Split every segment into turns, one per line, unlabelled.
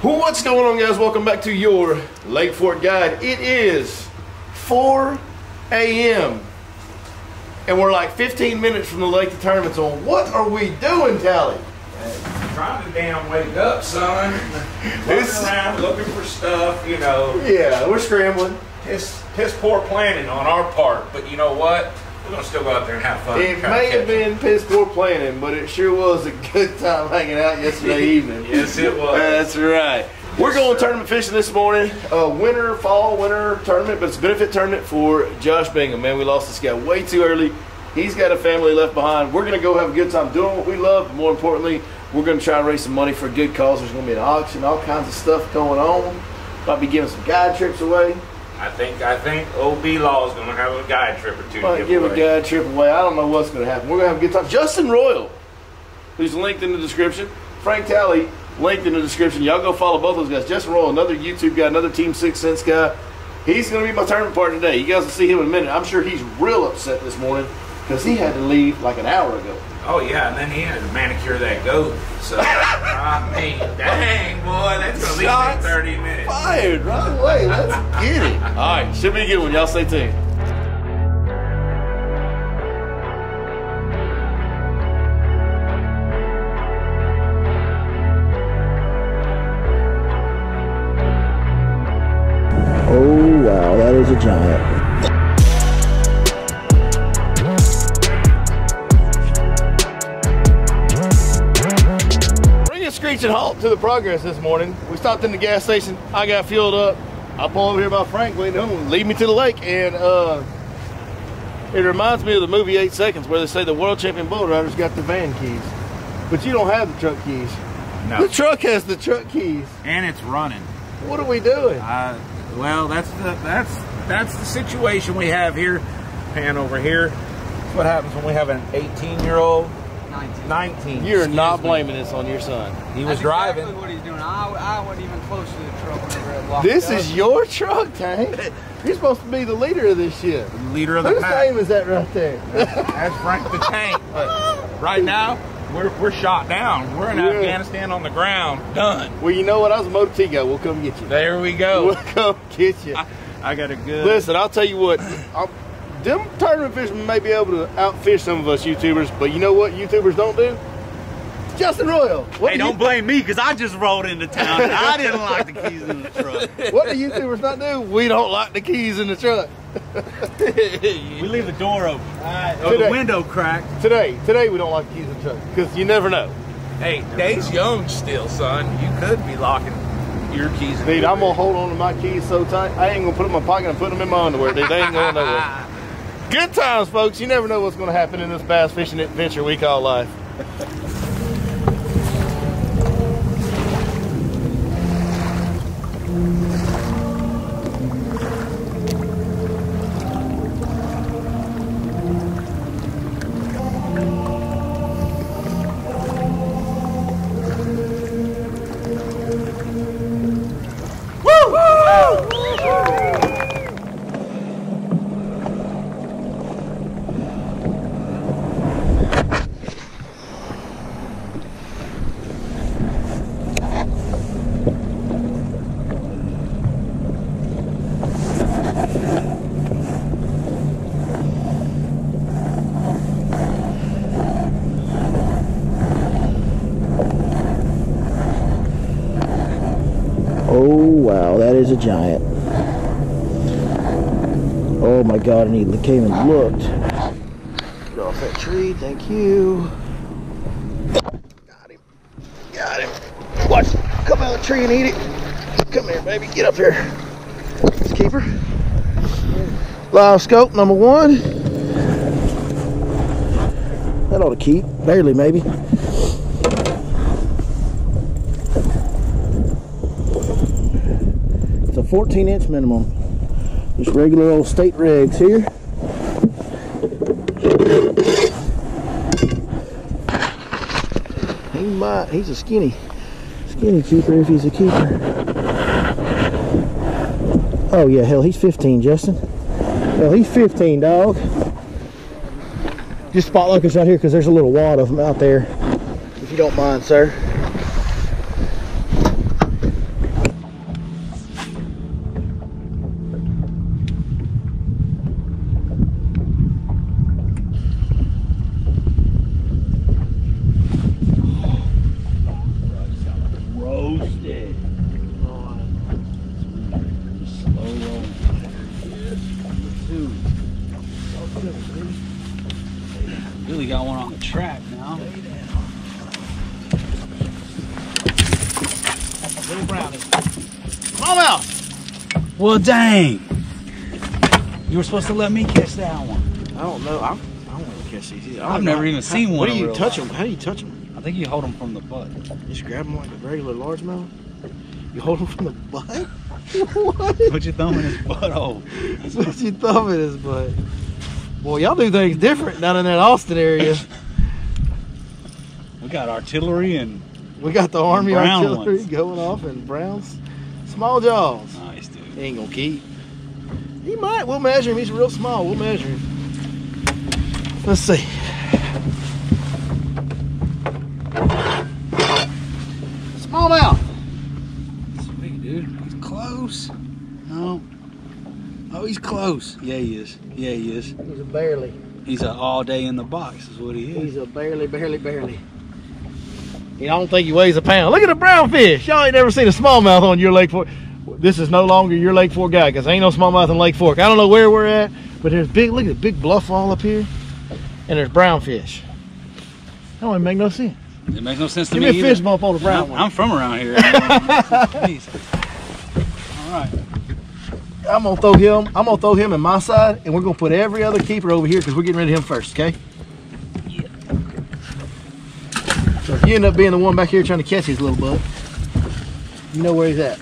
What's going on, guys? Welcome back to your Lake Fork Guide. It is 4 a.m. and we're like 15 minutes from the lake the tournament's on. What are we doing, Tally?
Trying to damn wake up, son. Looking around, looking for stuff, you know.
Yeah, we're scrambling.
Piss poor planning on our part, but you know what? We're going to still go out there and have fun.
It may have been piss poor planning, but it sure was a good time hanging out yesterday evening.
Yes, it was.
That's right. We're going tournament fishing this morning. Fall winter tournament, but it's a benefit tournament for Josh Bingham. Man, we lost this guy way too early. He's got a family left behind. We're going to go have a good time doing what we love, but more importantly, we're going to try and raise some money for a good cause. There's going to be an auction, all kinds of stuff going on. Might be giving some guide trips away.
I think OB Law is going to have a guide trip or two.
Might give a guide trip away. I don't know what's going to happen. We're going to have a good time. Justin Royal, who's linked in the description. Frank Talley, linked in the description. Y'all go follow both those guys. Justin Royal, another YouTube guy, another Team 6 Cents guy. He's going to be my tournament partner today. You guys will see him in a minute. I'm sure he's real upset this morning because he had to leave like an hour ago.
Oh, yeah, and then he had to manicure that goat. So, I mean, dang, boy, that's going to leave 30 minutes.
Fired right away. Let's get it. All right, should be a good one. Y'all stay tuned.
Oh, wow, that is a giant.
Screeching halt to the progress this morning. We stopped in the gas station. I got fueled up. I pull over here by Frank, waiting home, lead me to the lake, and it reminds me of the movie 8 Seconds where they say the world champion bull rider's got the van keys, but you don't have the truck keys.
No.
The truck has the truck keys,
and it's running.
What are we doing?
Well, that's the situation we have here. Pan over here. That's what happens when we have an 18-year-old. 19.
You're not blaming this on your son.
He was driving.
Exactly what he's doing. I wasn't even close to the truck whenever it locked
This
up.
is your truck, Tank. You're supposed to be the leader of this shit.
Leader of the
Whose
pack.
name is that right there?
That's Frank the Tank. But right now, we're shot down. We're in Afghanistan on the ground. Done.
Well, you know what? I was a Motor T guy. We'll come get you.
There we go.
We'll come get you.
I got a good...
Listen, I'll tell you what. Them tournament fishermen may be able to outfish some of us YouTubers, but you know what YouTubers don't do? Justin Royal.
Hey, don't blame me because I just rolled into town and I didn't lock the keys in the truck.
What do YouTubers not do? We don't lock the keys in the truck.
We leave the door open. Or the window cracked.
Today we don't lock the keys in the truck because you never know.
Hey, day's young still, son. You could be locking your keys in
Dude, I'm going to hold on to my keys so tight, I ain't going to put them in my pocket and put them in my underwear. Dude, they ain't going nowhere. Good times, folks. You never know what's going to happen in this bass fishing adventure we call life.
Oh, wow, that is a giant. Oh my God, and he came and looked. Get off that tree, thank you. Got him. Got him. Watch, come out of the tree and eat it. Come here, baby, get up here. Let's keep her. Live scope number 1. That ought to keep, barely maybe. It's a 14-inch minimum. Just regular old state rigs here. He might, he's a skinny keeper if he's a keeper. Oh yeah, hell, he's 15, Justin. Hell, he's 15, dog. Just spot look us right here because there's a little wad of them out there. If you don't mind, sir. roasted. Slow roll. Two.
Really got one on the track now.
Little brownie. Smallmouth.
Well, dang. You were supposed to let me catch that one.
I don't know. I don't want to catch these either.
I've never even seen one.
What do you
in real
touch
life.
them? How do you touch them?
I think you hold them from the butt.
Just grab them like a regular largemouth? You hold them from the butt? What?
Put your thumb in his butthole.
Put your thumb in his butt. Boy, y'all do things different down in that Austin area.
We got artillery and
We got the Army
brown
artillery
ones.
going off and Browns. Small jaws.
nice, dude.
He ain't gonna keep. He might. We'll measure him. He's real small. We'll measure him. Let's see. Smallmouth.
Sweet, dude. He's close. No. Oh, he's close. Yeah, he is. Yeah, he is.
He's a barely.
He's a all day in the box is what he is.
He's a barely. I don't think he weighs a pound. Look at the brown fish. Y'all ain't never seen a smallmouth on your Lake Fork. This is no longer your Lake Fork guy because ain't no smallmouth in Lake Fork. I don't know where we're at, but there's big, look at the big bluff wall up here, and there's brown fish. That don't even make no sense.
It makes no sense to
Give
me
me a fist
either.
bump on the brown one.
I'm from around here. Jeez. All right.
I'm gonna throw him in my side, and we're gonna put every other keeper over here because we're getting rid of him first, okay?
Yeah.
So if you end up being the one back here trying to catch his little butt, you know where he's at.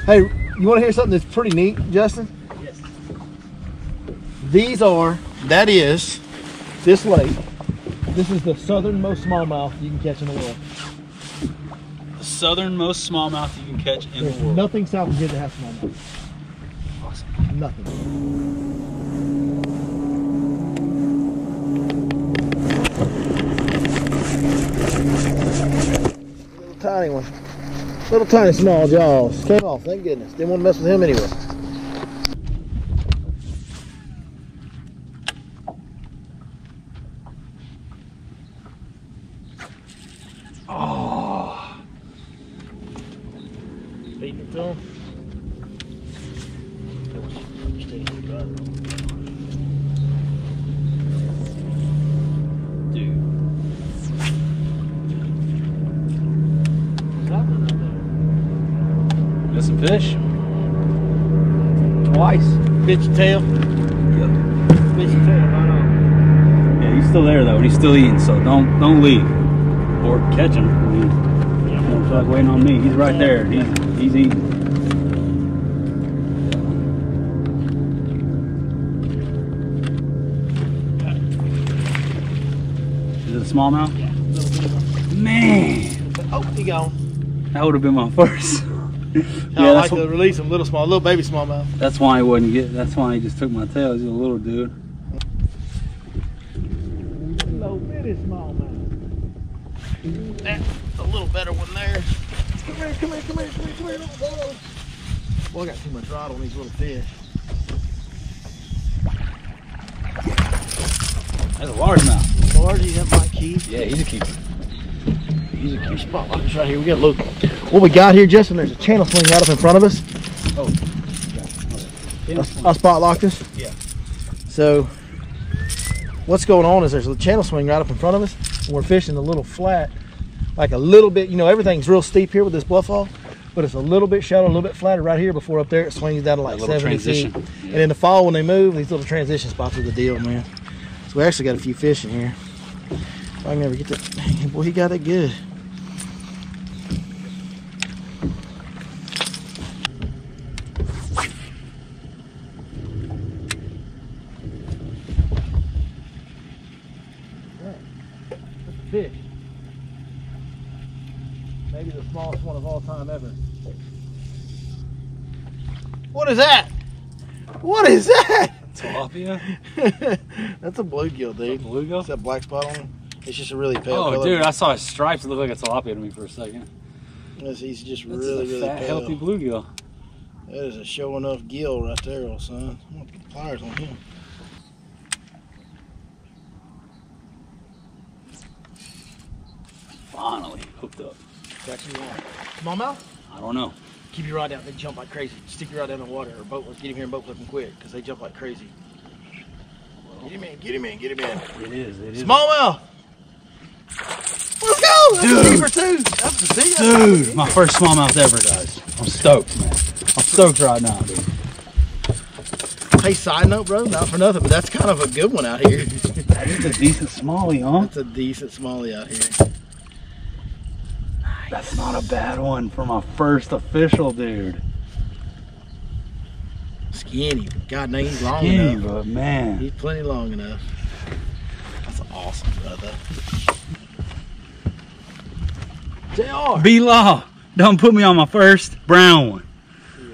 Hey, you want to hear something that's pretty neat, Justin?
Yes.
That is this lake. This is the southernmost smallmouth you can catch in the world.
The southernmost smallmouth you can catch in
There's
the world.
nothing south of here that has smallmouth.
Awesome.
Nothing. Little tiny one. Little tiny small jaws. Came off, thank goodness. Didn't want to mess with him anyway.
Oh.
Beating it to him.
Dude. Got some fish?
Twice. Bit your tail.
Yep.
Bit your tail right on.
Yeah, he's still there though, and he's still eating, so don't leave. Or catch him. I mean, don't feel like waiting on me. He's right there. He's eating. Is it a smallmouth?
Yeah.
Man,
Oh, he gone.
that would have been my first.
I
Yeah,
like to release him, little baby smallmouth.
that's why he wouldn't get. That's why he just took my tail. He's a little dude.
Little bitty smallmouth. That's a little better one there. Come here. Don't go. Boy, I got too much rod on these little fish.
That's a largemouth.
Largy, that might keep.
Yeah, he's a keeper.
He's a key spot like this right here. We got a look. What we got here, Justin, there's a channel swing right up in front of us.
Oh,
I spot locked us.
Yeah.
So what's going on is there's a channel swing right up in front of us, and we're fishing a little flat, like a little bit, you know, everything's real steep here with this bluff wall, but it's a little bit shallow, a little bit flatter right here before up there it swings down to like
That little
70
transition.
feet.
Yeah.
And in the fall when they move, these little transition spots are the deal, man. So we actually got a few fish in here. If I can never get that, boy, he got it good. Fish. Maybe the smallest one of all time ever. What is that? What is that?
tilapia.
That's a bluegill, dude.
Bluegill?
It's that black spot on him. It's just a really pale
Oh,
color.
dude, I saw his stripes. It looked like a tilapia to me for a second.
He's just
That's
really,
a
really
fat,
pale.
healthy bluegill.
That is a show enough gill right there, old son. I'm gonna put pliers on him.
Finally. finally hooked up.
That's what you want. Smallmouth?
I don't know.
Keep your rod out. They jump like crazy. Stick your rod down in the water or boat. Let's get him here and boat flip him quick because they jump like crazy. Get him in, get him in, get him in.
It is.
Smallmouth! Let's go! That's a keeper too. That's the big
Dude, my first smallmouth ever, guys. I'm stoked, man. I'm stoked right now, dude.
Hey, side note, bro, not for nothing, but that's kind of a good one out here.
That is a decent smallie, huh?
That's a decent smallie out here.
That's not a bad one for my first official, dude.
Skinny. God dang, he's long
Skinny,
enough.
but man.
He's plenty long enough. That's awesome, brother. JR.
B-Law, don't put me on my first brown one.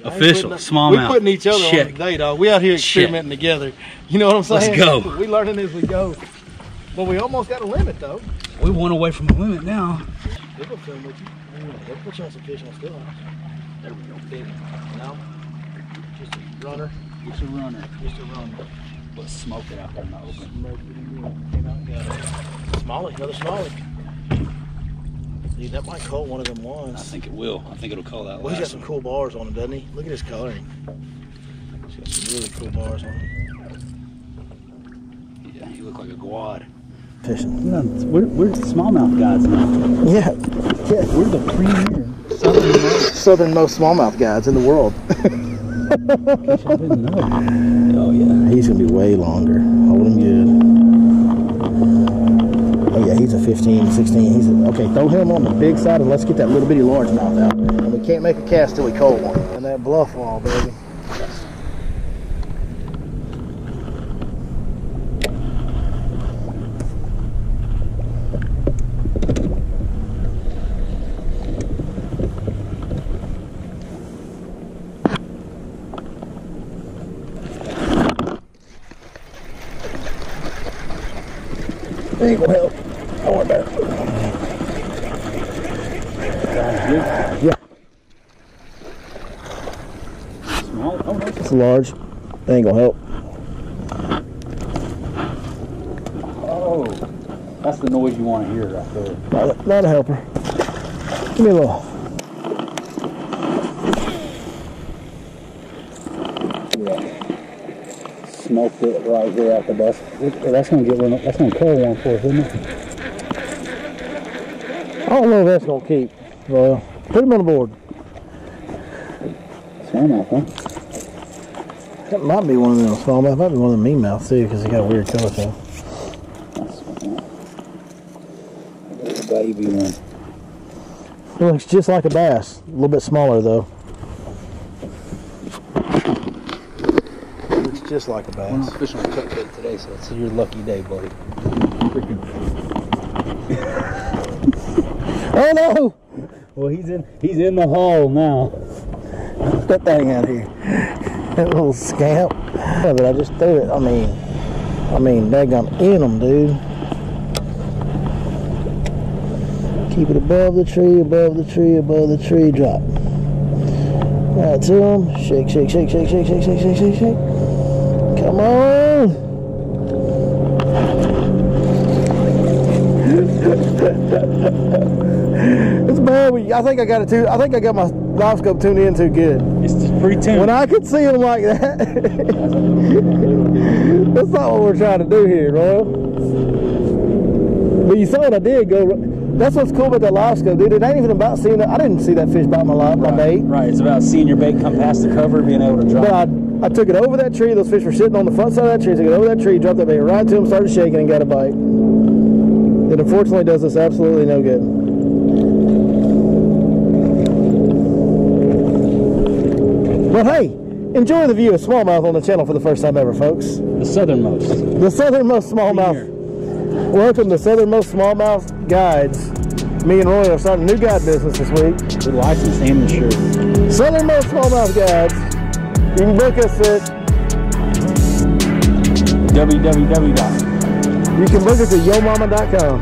Official, smallmouth.
We're putting each other
Check.
on today, dog. We out here experimenting together. You know what I'm saying?
Let's go.
We learning as we go. But we almost got a limit, though.
We one away from the limit now.
They'll go film with you. They'll put you on some fish on still. There we go, big. No? Just a runner.
Just a runner.
Just a runner.
Let's smoke it out there in the open.
Smoke it. Came out and got it. Smallie, another smallie. Dude, that might call one of them ones.
I think it will. I think it'll call that
Well, he's got
last
some
one.
cool bars on him, doesn't he? Look at his coloring. He's got some really cool bars on him.
Yeah, he looked like a quad.
Fishing.
We're smallmouth guys now.
Yeah.
We're the premier
southernmost smallmouth guides in the world.
I didn't know. Oh yeah.
He's gonna be way longer. Hold him good. Oh yeah, he's a 15, 16. He's okay, throw him on the big side and let's get that little bitty largemouth out. And we can't make a cast till we call one. And that bluff wall, baby. There you go, help. I want that. Yeah.
Small? Oh, no.
It's large. That ain't gonna help.
Oh, that's the noise you want to hear right there.
Not a helper. Give me a little.
Smoked it right here out the bus. That's gonna get one. That's gonna curl one for us, isn't it?
I don't know if that's gonna keep. Well, put him on the board.
Smallmouth, huh?
That might be one of them smallmouth. Might be one of them mean mouths too, because he got a weird color to him.
That's small. That's a baby one.
It looks just like a bass. A little bit smaller though. Looks just like a
We're
bass.
not fishing on cut bait today, so it's your lucky day, buddy.
Oh no!
Well, he's in the hole now.
That thing out here. That little scamp. Yeah, but I just threw it. I mean, daggone in them, dude. Keep it above the tree, above the tree, above the tree. Drop. Right to them. Shake, shake, shake, shake, shake, shake, shake, shake, shake, shake. Come on. It's bad. I think I got it too. I think I got my live scope tuned in too good.
It's just pretty tuned.
When I could see them like that, that's not what we're trying to do here, Royal. But you saw what I did go. That's what's cool about that live scope, dude. It ain't even about seeing it. I didn't see that fish bite my bait.
Right, it's about seeing your bait come past the cover, being able to drop.
But I took it over that tree. Those fish were sitting on the front side of that tree. Took it over that tree, dropped that bait right to them, started shaking, and got a bite. It unfortunately does us absolutely no good. But hey, enjoy the view of smallmouth on the channel for the first time ever, folks.
The southernmost.
The southernmost smallmouth. Welcome to Southernmost Smallmouth Guides. Me and Roy are starting a new guide business this week.
With license and insurance.
Southernmost Smallmouth Guides. You can book us at
www.
You can book us at yomama.com.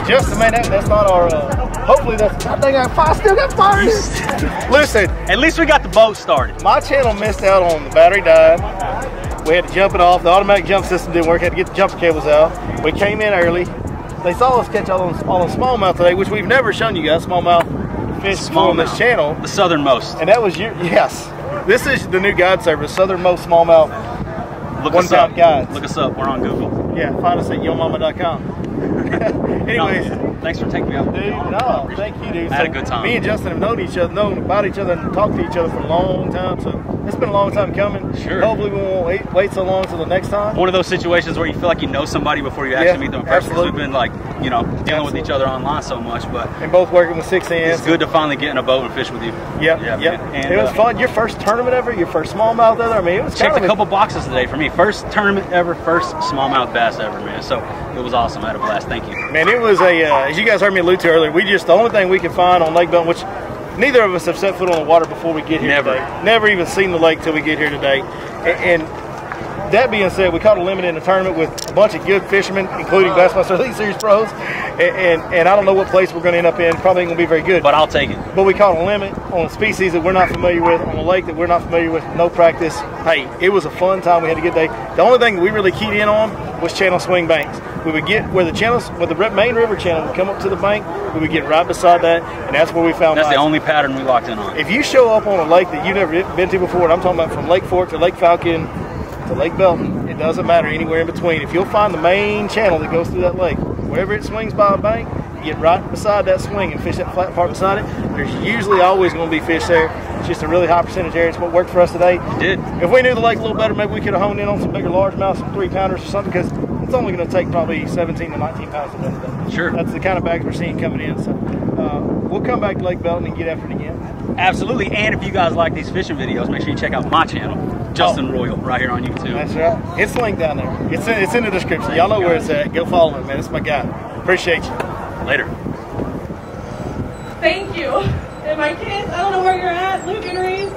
Justin, man, that's not our, hopefully that's, I think I still got fires. Listen.
At least we got the boat started.
My channel missed out on the battery died. We had to jump it off. The automatic jump system didn't work. Had to get the jumper cables out. We came in early. They saw us catch all the smallmouth today, which we've never shown you guys, smallmouth fish on this channel.
The southernmost.
And that was yes. This is the new guide service, southernmost smallmouth.
Look us up.
Guides.
Look us up. We're on Google.
Yeah, find us at yomama.com. Anyways,
thanks for taking me out.
Dude, no, thank you, dude.
I had a good time.
Me and Justin have known about each other, and talked to each other for a long time. So it's been a long time coming.
Sure.
Hopefully we won't wait so long till the next time.
One of those situations where you feel like you know somebody before you actually meet them in person. Because we've been like, you know, dealing with each other online so much, but
and both working with 6 hands.
It's good to finally get in a boat and fish with you.
Yep. And it was fun. Your first tournament ever? Your first smallmouth ever? I mean, it was
checked a couple boxes today for me. First tournament ever, first smallmouth bass ever, man. So it was awesome. I had a blast. Thank you.
Man, it was as you guys heard me allude to earlier, the only thing we could find on Lake Belton, which neither of us have set foot on the water before we get here today. Never even seen the lake till we get here today. And that being said, we caught a limit in the tournament with a bunch of good fishermen, including Bassmaster Elite Series pros. And I don't know what place we're going to end up in. Probably ain't going to be very good.
But I'll take it.
But we caught a limit on a species that we're not familiar with, on a lake that we're not familiar with, no practice. Hey, it was a fun time. We had a good day. The only thing that we really keyed in on was channel swing banks. We would get where the main river channel would come up to the bank, we would get right beside that, and that's where we found
That's
mice.
the only pattern we locked in on.
If you show up on a lake that you've never been to before, and I'm talking about from Lake Fork to Lake Falcon to Lake Belton, it doesn't matter, anywhere in between. If you'll find the main channel that goes through that lake, wherever it swings by a bank, you get right beside that swing and fish that flat part beside it. There's usually always going to be fish there. It's just a really high percentage area. It's what worked for us today.
It did.
If we knew the lake a little better, maybe we could have honed in on some bigger largemouth, some 3-pounders or something, because it's only going to take probably 17 to 19 pounds to win today.
Sure.
That's the kind of bags we're seeing coming in. So we'll come back to Lake Belton and get after it again.
Absolutely. And if you guys like these fishing videos, make sure you check out my channel, Justin Royal, right here on YouTube.
That's right. It's linked down there. It's in the description. Y'all know where it's at. Go follow him, man. It's my guy. Appreciate you.
Later.
Thank you. And my kids, I don't know where you're at, Luke and Reese.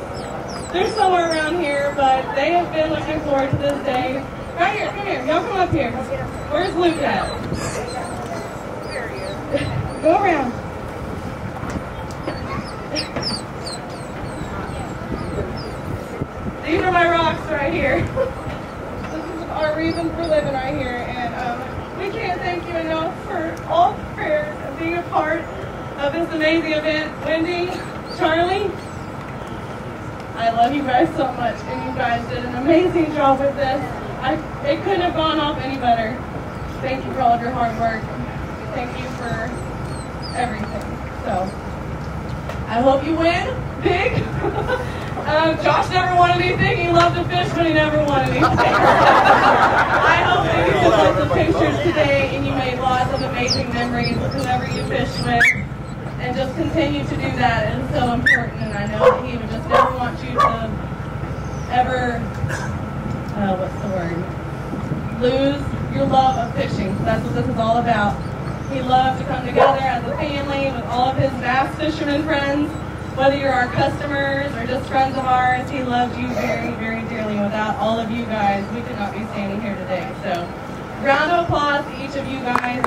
They're somewhere around here, but they have been looking forward to this day. Right here, come here. Y'all come up here. Where's Luke at? Go around. These are my rocks right here. This is our reason for living right here, and we can't thank you enough for all the prayers and being a part of this amazing event. Wendy, Charlie, I love you guys so much, and you guys did an amazing job with this. It couldn't have gone off any better. Thank you for all of your hard work. Thank you for everything. So, I hope you win big. Josh never wanted anything. He loved to fish, but he never wanted anything. I hope that you took lots of pictures today and you made lots of amazing memories with whoever you fished with. And just continue to do that. It is so important, and I know that he would just never want you to ever, lose your love of fishing. So that's what this is all about. He loves to come together as a family with all of his bass fishermen friends. Whether you're our customers or just friends of ours, he loves you very, very dearly. Without all of you guys, we could not be standing here today. So, round of applause to each of you guys.